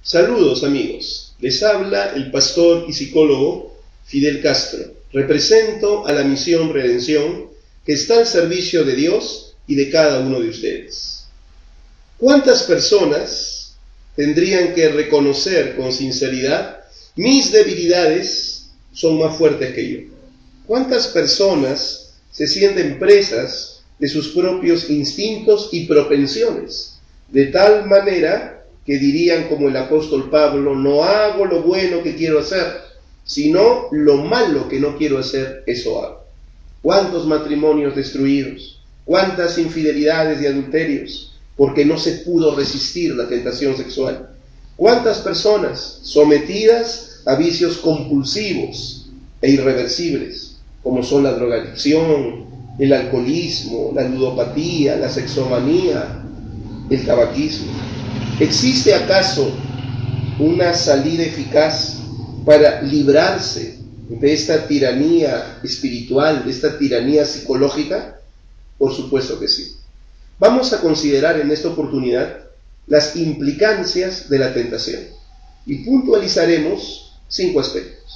Saludos amigos, les habla el pastor y psicólogo Fidel Castro. Represento a la Misión Redención que está al servicio de Dios y de cada uno de ustedes. ¿Cuántas personas tendrían que reconocer con sinceridad mis debilidades son más fuertes que yo? ¿Cuántas personas se sienten presas de sus propios instintos y propensiones, de tal manera que dirían como el apóstol Pablo: no hago lo bueno que quiero hacer, sino lo malo que no quiero hacer, eso hago? ¿Cuántos matrimonios destruidos? ¿Cuántas infidelidades y adulterios? Porque no se pudo resistir la tentación sexual. ¿Cuántas personas sometidas a vicios compulsivos e irreversibles, como son la drogadicción, el alcoholismo, la ludopatía, la sexomanía, el tabaquismo? ¿Existe acaso una salida eficaz para librarse de esta tiranía espiritual, de esta tiranía psicológica? Por supuesto que sí. Vamos a considerar en esta oportunidad las implicancias de la tentación y puntualizaremos 5 aspectos.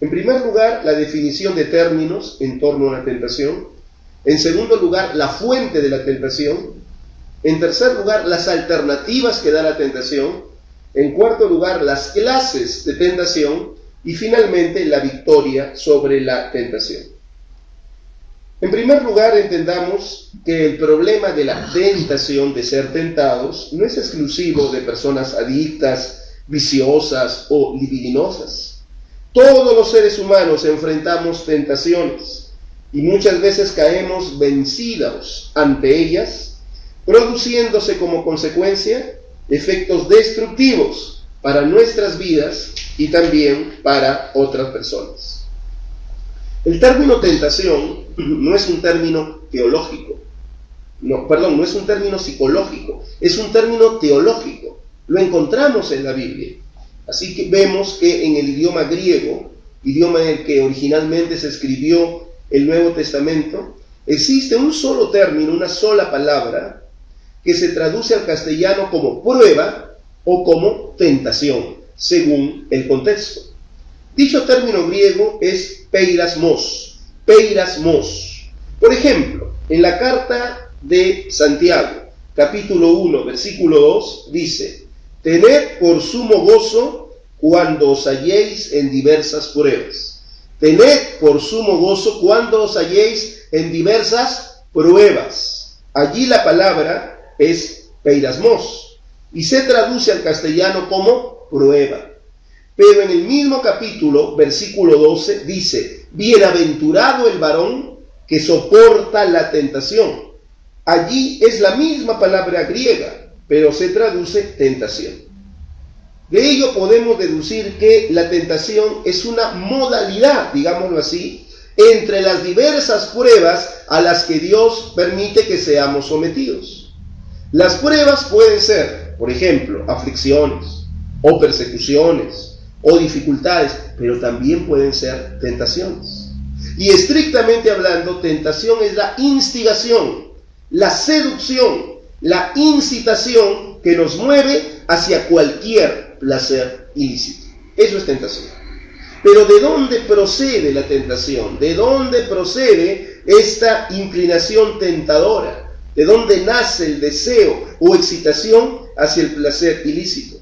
En primer lugar, la definición de términos en torno a la tentación. En segundo lugar, la fuente de la tentación. En tercer lugar, las alternativas que da la tentación. En cuarto lugar, las clases de tentación. Y finalmente, la victoria sobre la tentación. En primer lugar, entendamos que el problema de la tentación, de ser tentados, no es exclusivo de personas adictas, viciosas o libidinosas. Todos los seres humanos enfrentamos tentaciones y muchas veces caemos vencidos ante ellas, produciéndose como consecuencia efectos destructivos para nuestras vidas y también para otras personas. El término tentación no es un término teológico, no es un término psicológico, es un término teológico. Lo encontramos en la Biblia. Así que vemos que en el idioma griego, idioma en el que originalmente se escribió el Nuevo Testamento, existe un solo término, una sola palabra, que se traduce al castellano como prueba o como tentación, según el contexto. Dicho término griego es peirasmos. Por ejemplo, en la carta de Santiago, capítulo 1, versículo 2, dice: tened por sumo gozo cuando os halléis en diversas pruebas. Tened por sumo gozo cuando os halléis en diversas pruebas. Allí la palabra es peirasmos y se traduce al castellano como prueba. Pero en el mismo capítulo, versículo 12, dice: bienaventurado el varón que soporta la tentación. Allí es la misma palabra griega, pero se traduce tentación. De ello podemos deducir que la tentación es una modalidad, digámoslo así, entre las diversas pruebas a las que Dios permite que seamos sometidos. Las pruebas pueden ser, por ejemplo, aflicciones o persecuciones o dificultades, pero también pueden ser tentaciones. Y estrictamente hablando, tentación es la instigación, la seducción, la incitación que nos mueve hacia cualquier placer ilícito. Eso es tentación. Pero ¿de dónde procede la tentación? ¿De dónde procede esta inclinación tentadora? ¿De dónde nace el deseo o excitación hacia el placer ilícito?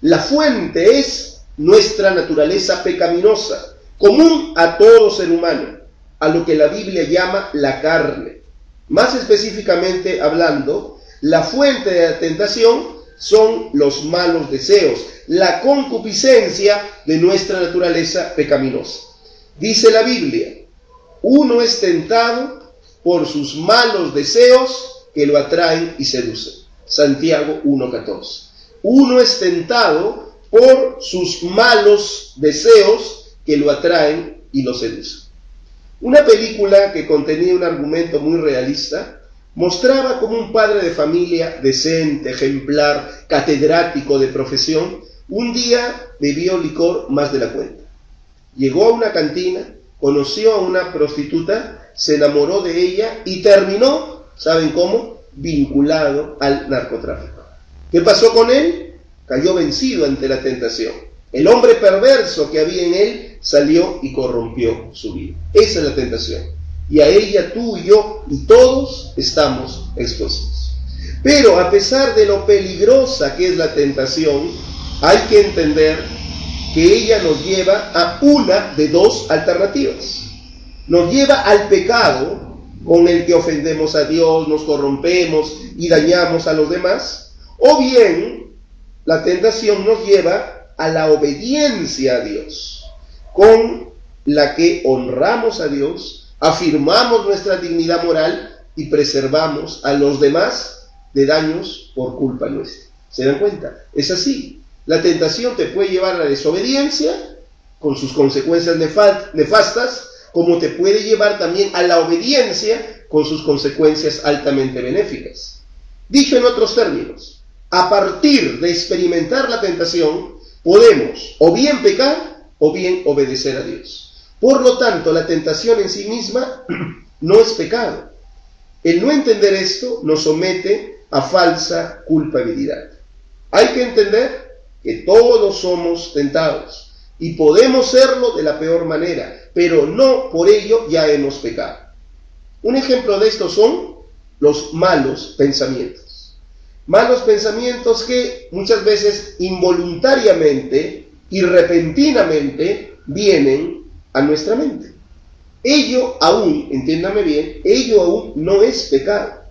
La fuente es nuestra naturaleza pecaminosa, común a todo ser humano, a lo que la Biblia llama la carne. Más específicamente hablando, la fuente de la tentación son los malos deseos, la concupiscencia de nuestra naturaleza pecaminosa. Dice la Biblia: uno es tentado por sus malos deseos que lo atraen y seducen. Santiago 1:14. Uno es tentado por sus malos deseos que lo atraen y lo seducen. Una película que contenía un argumento muy realista mostraba cómo un padre de familia decente, ejemplar, catedrático de profesión, un día bebió licor más de la cuenta. Llegó a una cantina, conoció a una prostituta, se enamoró de ella y terminó, ¿saben cómo?, vinculado al narcotráfico. ¿Qué pasó con él? cayó vencido ante la tentación. El hombre perverso que había en él salió y corrompió su vida. Esa es la tentación. Y a ella tú y yo y todos estamos expuestos. Pero a pesar de lo peligrosa que es la tentación, hay que entender que ella nos lleva a una de dos alternativas. Nos lleva al pecado con el que ofendemos a Dios, nos corrompemos y dañamos a los demás, o bien la tentación nos lleva a la obediencia a Dios, con la que honramos a Dios, afirmamos nuestra dignidad moral y preservamos a los demás de daños por culpa nuestra. ¿Se dan cuenta? Es así. La tentación te puede llevar a la desobediencia, con sus consecuencias nefastas, como te puede llevar también a la obediencia, con sus consecuencias altamente benéficas. Dicho en otros términos, a partir de experimentar la tentación, podemos o bien pecar o bien obedecer a Dios. Por lo tanto, la tentación en sí misma no es pecado. El no entender esto nos somete a falsa culpabilidad. Hay que entender que todos somos tentados y podemos serlo de la peor manera, pero no por ello ya hemos pecado. Un ejemplo de esto son los malos pensamientos. Malos pensamientos que muchas veces involuntariamente y repentinamente vienen a nuestra mente. Ello aún, entiéndame bien, ello aún no es pecado.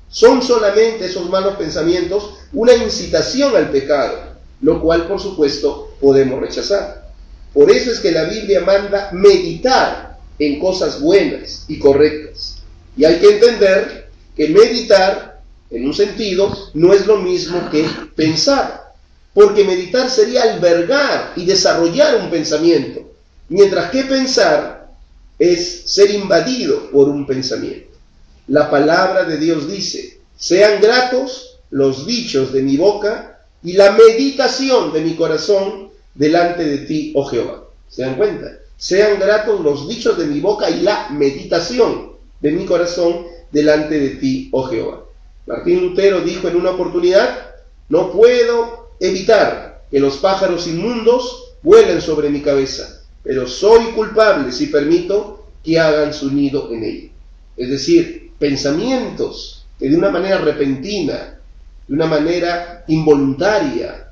Son solamente esos malos pensamientos una incitación al pecado, lo cual por supuesto podemos rechazar. Por eso es que la Biblia manda meditar en cosas buenas y correctas. Y hay que entender que meditar, en un sentido, no es lo mismo que pensar. Porque meditar sería albergar y desarrollar un pensamiento, mientras que pensar es ser invadido por un pensamiento. La palabra de Dios dice: sean gratos los dichos de mi boca y la meditación de mi corazón delante de ti, oh Jehová. ¿Se dan cuenta? Sean gratos los dichos de mi boca y la meditación de mi corazón delante de ti, oh Jehová. Martín Lutero dijo en una oportunidad: no puedo evitar que los pájaros inmundos vuelen sobre mi cabeza, pero soy culpable si permito que hagan su nido en ella. Es decir, pensamientos que de una manera repentina, de una manera involuntaria,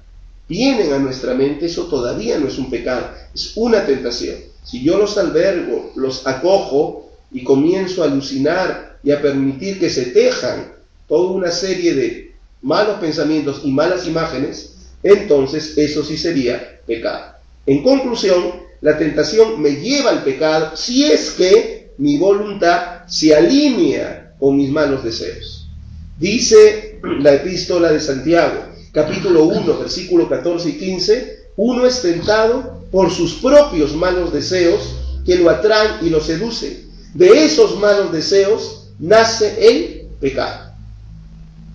vienen a nuestra mente, eso todavía no es un pecado, es una tentación. Si yo los albergo, los acojo y comienzo a alucinar y a permitir que se tejan toda una serie de malos pensamientos y malas imágenes, entonces eso sí sería pecado. En conclusión, la tentación me lleva al pecado si es que mi voluntad se alinea con mis malos deseos. Dice la epístola de Santiago, capítulo 1, versículo 14 y 15, uno es tentado por sus propios malos deseos que lo atraen y lo seducen. De esos malos deseos nace el pecado.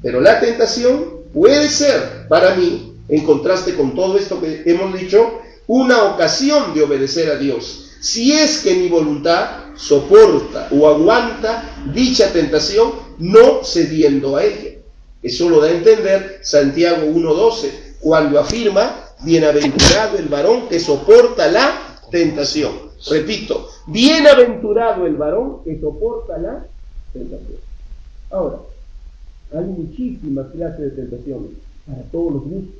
Pero la tentación puede ser para mí, en contraste con todo esto que hemos dicho, una ocasión de obedecer a Dios, si es que mi voluntad soporta o aguanta dicha tentación, no cediendo a ella. Eso lo da a entender Santiago 1:12, cuando afirma: bienaventurado el varón que soporta la tentación. Repito, bienaventurado el varón que soporta la tentación. Ahora, hay muchísimas clases de tentaciones para todos los gustos.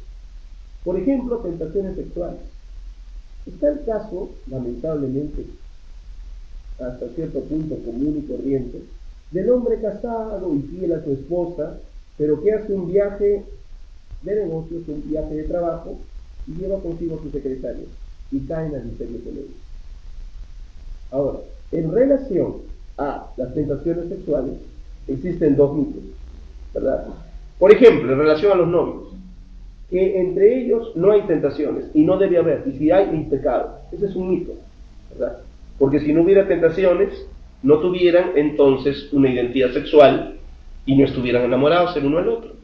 Por ejemplo, tentaciones sexuales. Está el caso, lamentablemente, hasta cierto punto común y corriente, del hombre casado y fiel a su esposa, pero que hace un viaje de negocios, un viaje de trabajo, y lleva consigo a su secretario, y cae en adulterio con él. Ahora, en relación a las tentaciones sexuales, existen dos mitos, ¿verdad? Por ejemplo, en relación a los novios, que entre ellos no hay tentaciones, y no debe haber, y si hay pecado. Ese es un mito, ¿verdad? Porque si no hubiera tentaciones, no tuvieran entonces una identidad sexual y no estuvieran enamorados el uno al otro.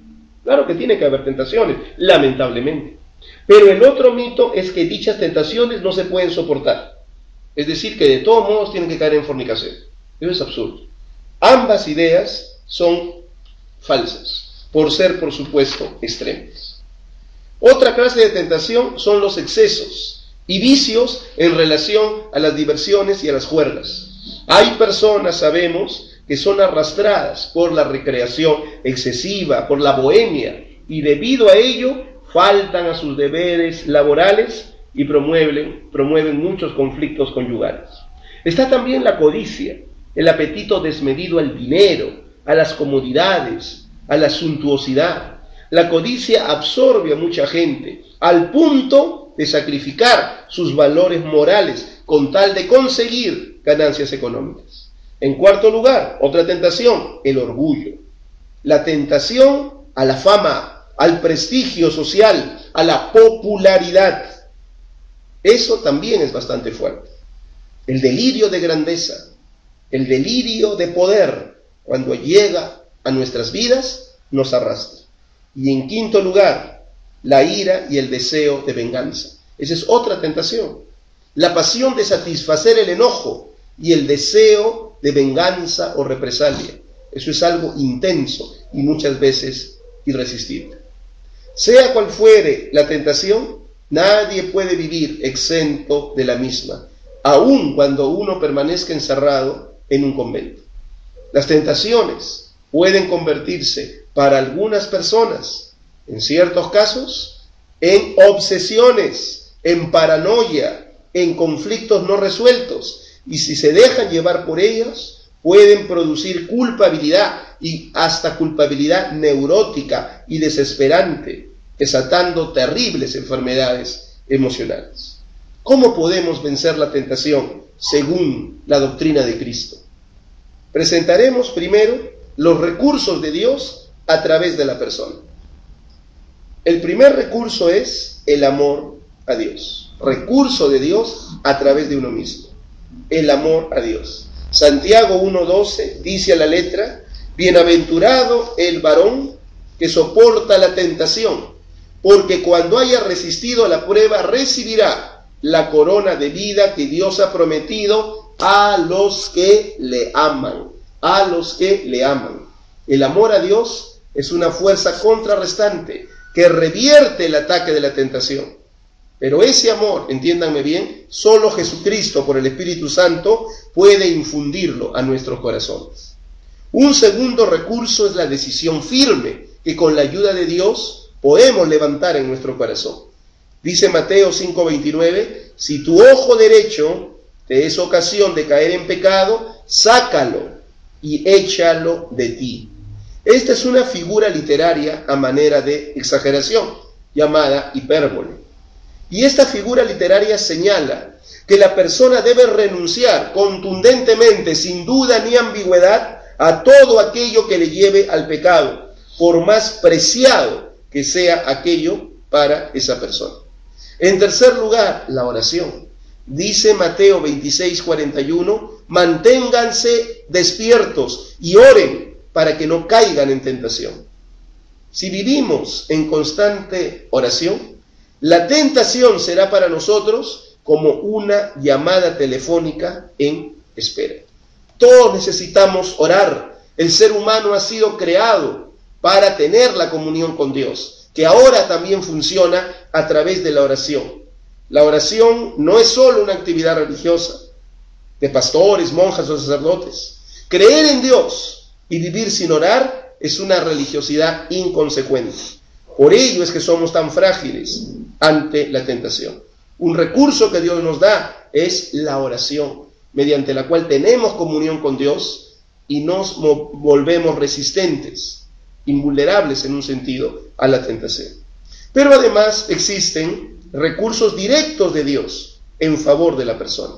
Claro que tiene que haber tentaciones, lamentablemente. Pero el otro mito es que dichas tentaciones no se pueden soportar. Es decir, que de todos modos tienen que caer en fornicación. Eso es absurdo. Ambas ideas son falsas, por ser, por supuesto, extremas. Otra clase de tentación son los excesos y vicios en relación a las diversiones y a las juergas. Hay personas, sabemos, que son arrastradas por la recreación excesiva, por la bohemia, y debido a ello faltan a sus deberes laborales y promueven muchos conflictos conyugales. Está también la codicia, el apetito desmedido al dinero, a las comodidades, a la suntuosidad. La codicia absorbe a mucha gente al punto de sacrificar sus valores morales con tal de conseguir ganancias económicas. En cuarto lugar, otra tentación, el orgullo. La tentación a la fama, al prestigio social, a la popularidad. Eso también es bastante fuerte. El delirio de grandeza, el delirio de poder, cuando llega a nuestras vidas, nos arrastra. Y en quinto lugar, la ira y el deseo de venganza. Esa es otra tentación. La pasión de satisfacer el enojo y el deseo de venganza o represalia. Eso es algo intenso y muchas veces irresistible. Sea cual fuere la tentación, nadie puede vivir exento de la misma, aun cuando uno permanezca encerrado en un convento. Las tentaciones pueden convertirse para algunas personas, en ciertos casos, en obsesiones, en paranoia, en conflictos no resueltos, y si se dejan llevar por ellos, pueden producir culpabilidad y hasta culpabilidad neurótica y desesperante, desatando terribles enfermedades emocionales. ¿Cómo podemos vencer la tentación según la doctrina de Cristo? Presentaremos primero los recursos de Dios a través de la persona. El primer recurso es el amor a Dios. Recurso de Dios a través de uno mismo. El amor a Dios. Santiago 1:12 dice a la letra: bienaventurado el varón que soporta la tentación, porque cuando haya resistido a la prueba recibirá la corona de vida que Dios ha prometido a los que le aman. A los que le aman. El amor a Dios es una fuerza contrarrestante que revierte el ataque de la tentación. Pero ese amor, entiéndanme bien, solo Jesucristo por el Espíritu Santo puede infundirlo a nuestros corazones. Un segundo recurso es la decisión firme que con la ayuda de Dios podemos levantar en nuestro corazón. Dice Mateo 5:29, si tu ojo derecho te es ocasión de caer en pecado, sácalo y échalo de ti. Esta es una figura literaria a manera de exageración, llamada hipérbole. Y esta figura literaria señala que la persona debe renunciar contundentemente, sin duda ni ambigüedad, a todo aquello que le lleve al pecado, por más preciado que sea aquello para esa persona. En tercer lugar, la oración. Dice Mateo 26:41, manténganse despiertos y oren para que no caigan en tentación. Si vivimos en constante oración, la tentación será para nosotros como una llamada telefónica en espera. Todos necesitamos orar. El ser humano ha sido creado para tener la comunión con Dios, que ahora también funciona a través de la oración. La oración no es solo una actividad religiosa de pastores, monjas o sacerdotes. Creer en Dios y vivir sin orar es una religiosidad inconsecuente. Por ello es que somos tan frágiles ante la tentación. Un recurso que Dios nos da es la oración, mediante la cual tenemos comunión con Dios y nos volvemos resistentes, invulnerables en un sentido a la tentación. Pero además existen recursos directos de Dios en favor de la persona.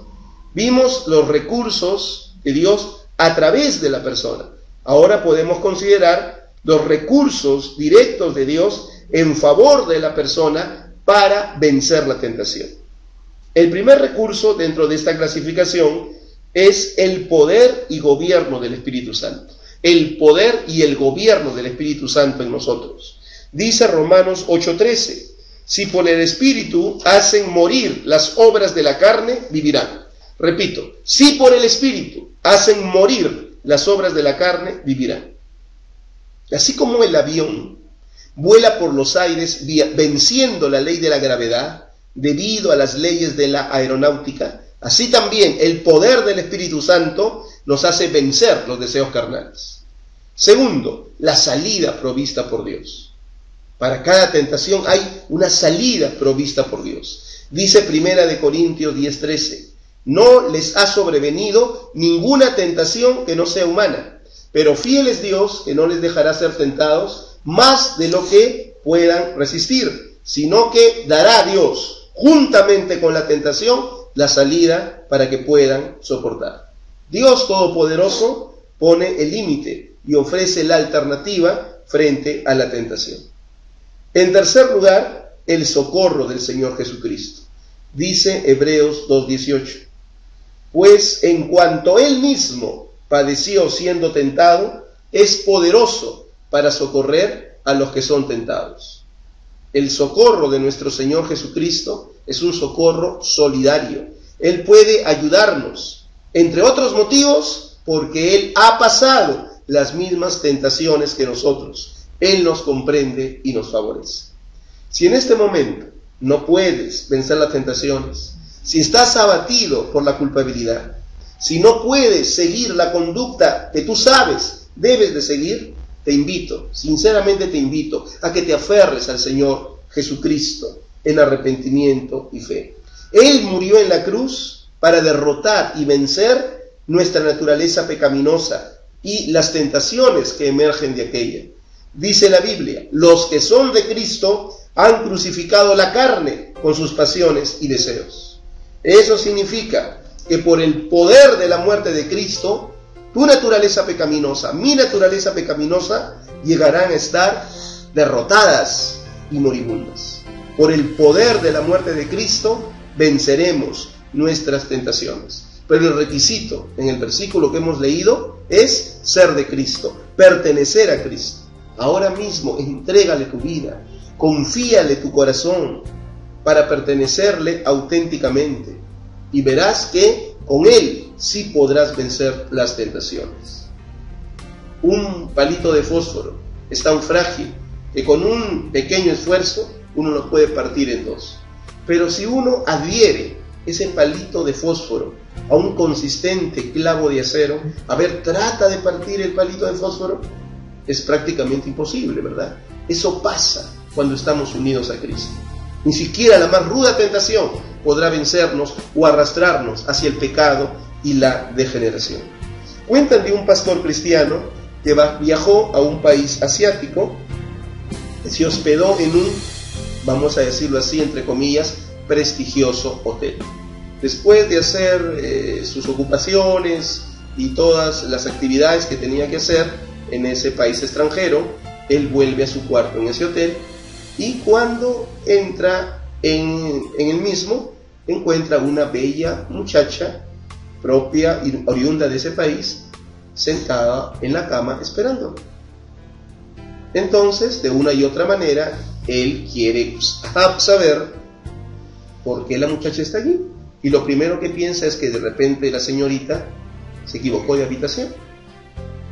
Vimos los recursos de Dios a través de la persona. Ahora podemos considerar los recursos directos de Dios en favor de la persona para vencer la tentación. El primer recurso dentro de esta clasificación es el poder y gobierno del Espíritu Santo. El poder y el gobierno del Espíritu Santo en nosotros. Dice Romanos 8:13, si por el Espíritu hacen morir las obras de la carne, vivirán. Repito, si por el Espíritu hacen morir las obras de la carne, vivirán. Así como el avión vuela por los aires venciendo la ley de la gravedad debido a las leyes de la aeronáutica. Así también el poder del Espíritu Santo nos hace vencer los deseos carnales. Segundo, la salida provista por Dios. Para cada tentación hay una salida provista por Dios. Dice 1 Corintios 10:13, no les ha sobrevenido ninguna tentación que no sea humana, pero fiel es Dios que no les dejará ser tentados más de lo que puedan resistir, sino que dará a Dios, juntamente con la tentación, la salida para que puedan soportar. Dios Todopoderoso pone el límite y ofrece la alternativa frente a la tentación. En tercer lugar, el socorro del Señor Jesucristo. Dice Hebreos 2:18, pues en cuanto Él mismo padeció siendo tentado, es poderoso para socorrer a los que son tentados. El socorro de nuestro Señor Jesucristo es un socorro solidario. Él puede ayudarnos, entre otros motivos, porque Él ha pasado las mismas tentaciones que nosotros. Él nos comprende y nos favorece. Si en este momento no puedes vencer las tentaciones, si estás abatido por la culpabilidad, si no puedes seguir la conducta que tú sabes debes de seguir, te invito, sinceramente te invito, a que te aferres al Señor Jesucristo en arrepentimiento y fe. Él murió en la cruz para derrotar y vencer nuestra naturaleza pecaminosa y las tentaciones que emergen de aquella. Dice la Biblia, los que son de Cristo han crucificado la carne con sus pasiones y deseos. Eso significa que por el poder de la muerte de Cristo, tu naturaleza pecaminosa, mi naturaleza pecaminosa, llegarán a estar derrotadas y moribundas. Por el poder de la muerte de Cristo, venceremos nuestras tentaciones. Pero el requisito en el versículo que hemos leído es ser de Cristo, pertenecer a Cristo. Ahora mismo entrégale tu vida, confíale tu corazón para pertenecerle auténticamente y verás que con Él sí podrás vencer las tentaciones. Un palito de fósforo es tan frágil que con un pequeño esfuerzo uno lo puede partir en dos. Pero si uno adhiere ese palito de fósforo a un consistente clavo de acero, trata de partir el palito de fósforo, es prácticamente imposible, ¿verdad? Eso pasa cuando estamos unidos a Cristo. Ni siquiera la más ruda tentación podrá vencernos o arrastrarnos hacia el pecado y la degeneración. Cuentan de un pastor cristiano que viajó a un país asiático, se hospedó en un, vamos a decirlo así, entre comillas, prestigioso hotel. Después de hacer sus ocupaciones y todas las actividades que tenía que hacer en ese país extranjero, él vuelve a su cuarto en ese hotel y cuando entra en el mismo, encuentra una bella muchacha propia y oriunda de ese país, sentada en la cama esperando. Entonces, de una y otra manera, él quiere saber por qué la muchacha está allí. Y lo primero que piensa es que de repente la señorita se equivocó de habitación.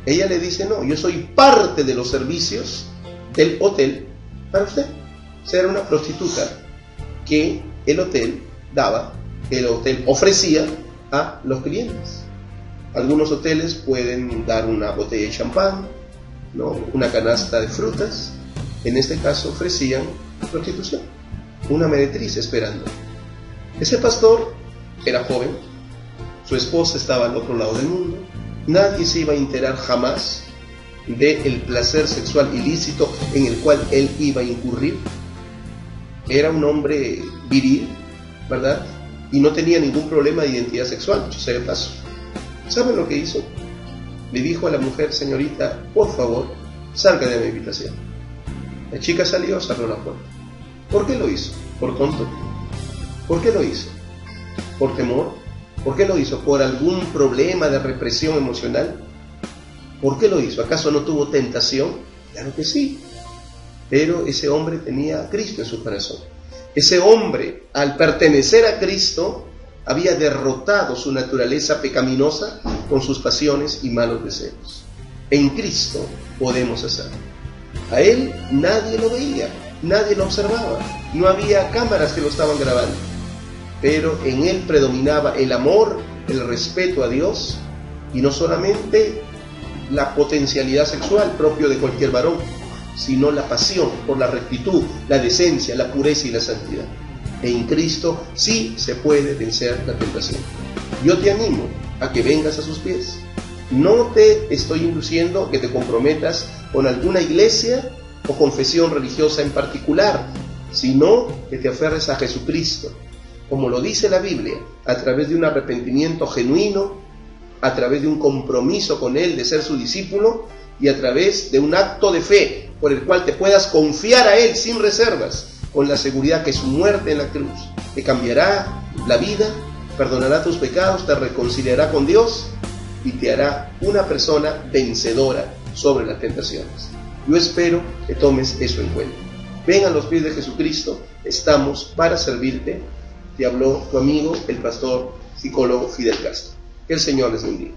Ella le dice, no, yo soy parte de los servicios del hotel para usted. O sea, era una prostituta que el hotel daba, que el hotel ofrecía a los clientes. Algunos hoteles pueden dar una botella de champán, ¿no?, una canasta de frutas. En este caso ofrecían prostitución, una meretriz esperando. Ese pastor era joven, su esposa estaba al otro lado del mundo, nadie se iba a enterar jamás del placer sexual ilícito en el cual él iba a incurrir. Era un hombre viril, ¿verdad? Y no tenía ningún problema de identidad sexual, dicho sea de paso. ¿Saben lo que hizo? Le dijo a la mujer, señorita, por favor, salga de mi habitación. La chica salió, cerró la puerta. ¿Por qué lo hizo? ¿Por tonto? ¿Por qué lo hizo? ¿Por temor? ¿Por qué lo hizo? ¿Por algún problema de represión emocional? ¿Por qué lo hizo? ¿Acaso no tuvo tentación? Claro que sí. Pero ese hombre tenía a Cristo en su corazón. Ese hombre, al pertenecer a Cristo, había derrotado su naturaleza pecaminosa con sus pasiones y malos deseos. En Cristo podemos hacerlo. A él nadie lo veía, nadie lo observaba, no había cámaras que lo estaban grabando, pero en él predominaba el amor, el respeto a Dios, y no solamente la potencialidad sexual propio de cualquier varón, sino la pasión por la rectitud, la decencia, la pureza y la santidad. En Cristo sí se puede vencer la tentación. Yo te animo a que vengas a sus pies. No te estoy induciendo que te comprometas con alguna iglesia o confesión religiosa en particular, sino que te aferres a Jesucristo, como lo dice la Biblia, a través de un arrepentimiento genuino, a través de un compromiso con Él de ser su discípulo y a través de un acto de fe por el cual te puedas confiar a Él sin reservas, con la seguridad que su muerte en la cruz te cambiará la vida, perdonará tus pecados, te reconciliará con Dios y te hará una persona vencedora sobre las tentaciones. Yo espero que tomes eso en cuenta. Ven a los pies de Jesucristo, estamos para servirte. Te habló tu amigo, el pastor psicólogo Fidel Castro. Que el Señor les bendiga.